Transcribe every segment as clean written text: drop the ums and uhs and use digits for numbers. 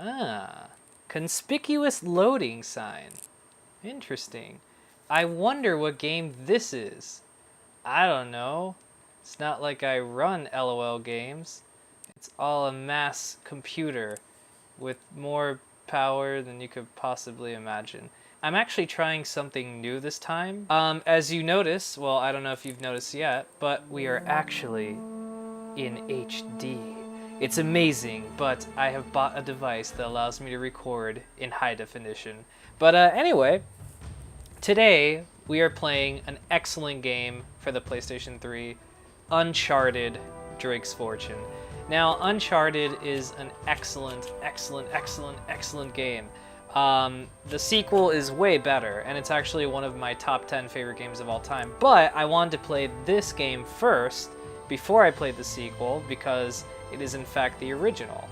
Ah, conspicuous loading sign. Interesting. I wonder what game this is. I don't know. It's not like I run LOL games. It's all a mass computer with more power than you could possibly imagine. I'm actually trying something new this time. As you notice, well, I don't know if you've noticed yet, but we are actually in HD. It's amazing, but I have bought a device that allows me to record in high definition. But anyway, today we are playing an excellent game for the PlayStation 3, Uncharted: Drake's Fortune. Now, Uncharted is an excellent game. The sequel is way better, and it's actually one of my top 10 favorite games of all time. But I wanted to play this game first before I played the sequel because it is in fact the original.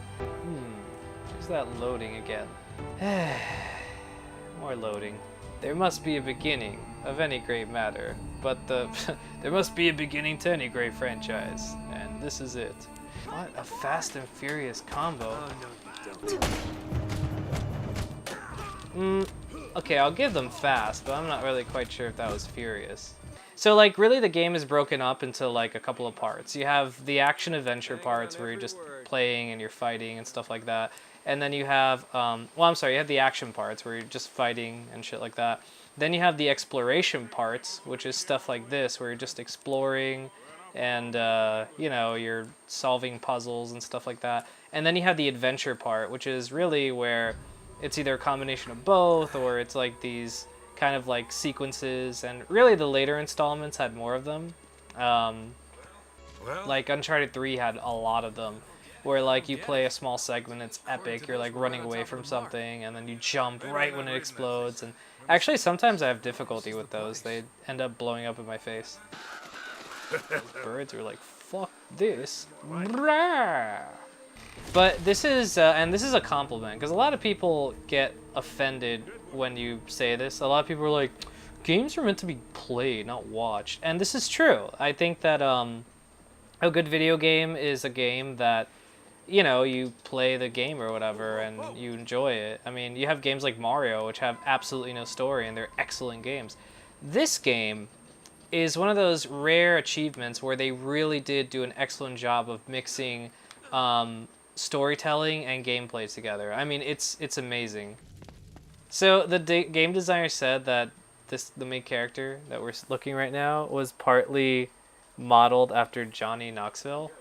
Where's that loading again? More loading. There must be a beginning of any great matter, but there must be a beginning to any great franchise, and this is it. What a Fast and Furious combo. Okay, I'll give them fast, but I'm not really quite sure if that was furious. So like really the game is broken up into like a couple of parts. You have the action adventure parts where you're just playing and you're fighting and stuff like that. And then you have, you have the action parts where you're just fighting and shit like that. Then you have the exploration parts, which is stuff like this where you're just exploring and, you know, you're solving puzzles and stuff like that. And then you have the adventure part, which is really where it's either a combination of both or it's like these kind of like sequences, and really the later installments had more of them. Like Uncharted 3 had a lot of them, where like you play a small segment, it's epic, you're like running away from something and then you jump right when it explodes. And actually sometimes I have difficulty with those, they end up blowing up in my face. Those birds are like, fuck this. But this is, and this is a compliment, because a lot of people get offended when you say this. A lot of people are like, games are meant to be played, not watched. And this is true. I think that a good video game is a game that, you know, you play the game or whatever and you enjoy it. I mean, you have games like Mario, which have absolutely no story, and they're excellent games. This game is one of those rare achievements where they really did do an excellent job of mixing storytelling and gameplay together. I mean, it's amazing. So the game designer said that the main character that we're looking right now was partly modeled after Johnny Knoxville.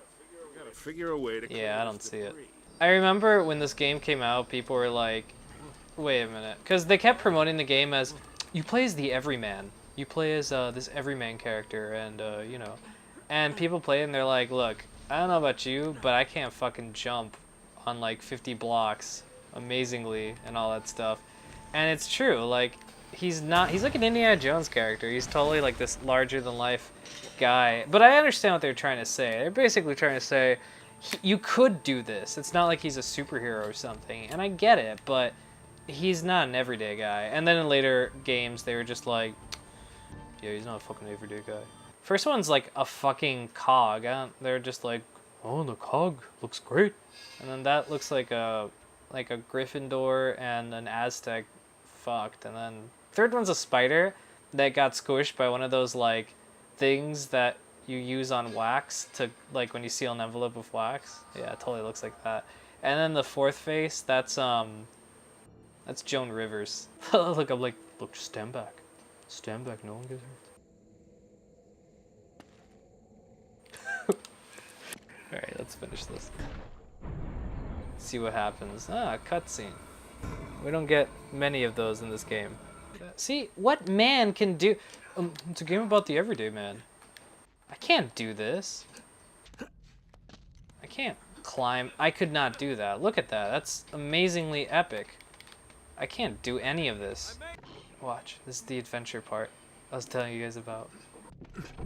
Figure a way to yeah, I don't see it. I remember when this game came out, people were like, wait a minute, because they kept promoting the game as, you play as the everyman. You play as this everyman character, and you know, and people play it and they're like, look, I don't know about you, but I can't fucking jump on like 50 blocks amazingly and all that stuff. And it's true, like, he's like an Indiana Jones character. He's totally like this larger than life guy. But I understand what they're trying to say. They're basically trying to say, you could do this. It's not like he's a superhero or something. And I get it, but he's not an everyday guy. And then in later games, they were just like, yeah, he's not a fucking everyday guy. First one's like a fucking cog. They're just like, oh, the cog looks great. And then that looks like a Gryffindor and an Aztec fucked. And then third one's a spider that got squished by one of those like things that you use on wax to, like, when you seal an envelope with wax. Yeah, it totally looks like that. And then the fourth face, that's Joan Rivers. Look, I'm like, look, stand back. Stand back, no one gets hurt. Alright, let's finish this. See what happens. Ah, cutscene. We don't get many of those in this game. See, what man can do... it's a game about the everyday man. I can't do this. I can't climb. I could not do that. Look at that. That's amazingly epic. I can't do any of this. Watch. This is the adventure part I was telling you guys about.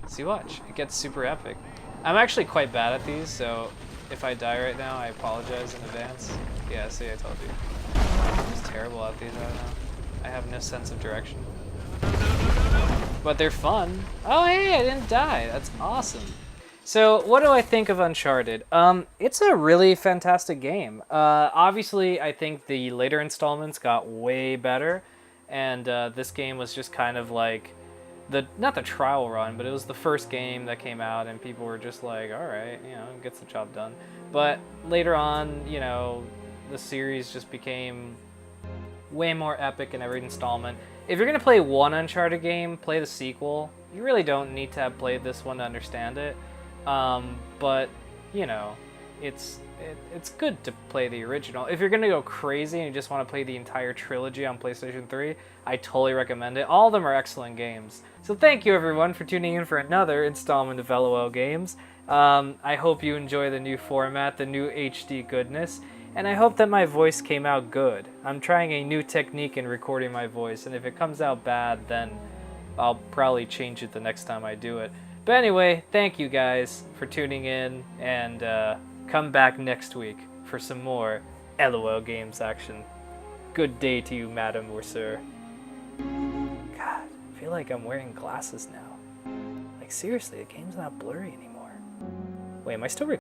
See, watch. It gets super epic. I'm actually quite bad at these, so if I die right now, I apologize in advance. Yeah, see, I told you. I'm just terrible at these right now. I have no sense of direction. But they're fun. Oh, hey, I didn't die. That's awesome. So, what do I think of Uncharted? It's a really fantastic game. Obviously, I think the later installments got way better, and this game was just kind of like not the trial run, but it was the first game that came out, and people were just like, all right, it gets the job done. But later on, the series just became way more epic in every installment. If you're gonna play one Uncharted game, play the sequel. You really don't need to have played this one to understand it. But you know, it's good to play the original. If you're gonna go crazy and you just want to play the entire trilogy on PlayStation 3, I totally recommend it. All of them are excellent games. So thank you everyone for tuning in for another installment of LOL Games. I hope you enjoy the new format, the new HD goodness, and I hope that my voice came out good. I'm trying a new technique in recording my voice, and if it comes out bad, then I'll probably change it the next time I do it. But anyway, thank you guys for tuning in, and come back next week for some more LOL Games action. Good day to you, madam or sir. God, I feel like I'm wearing glasses now. Like seriously, the game's not blurry anymore. Wait, am I still recording?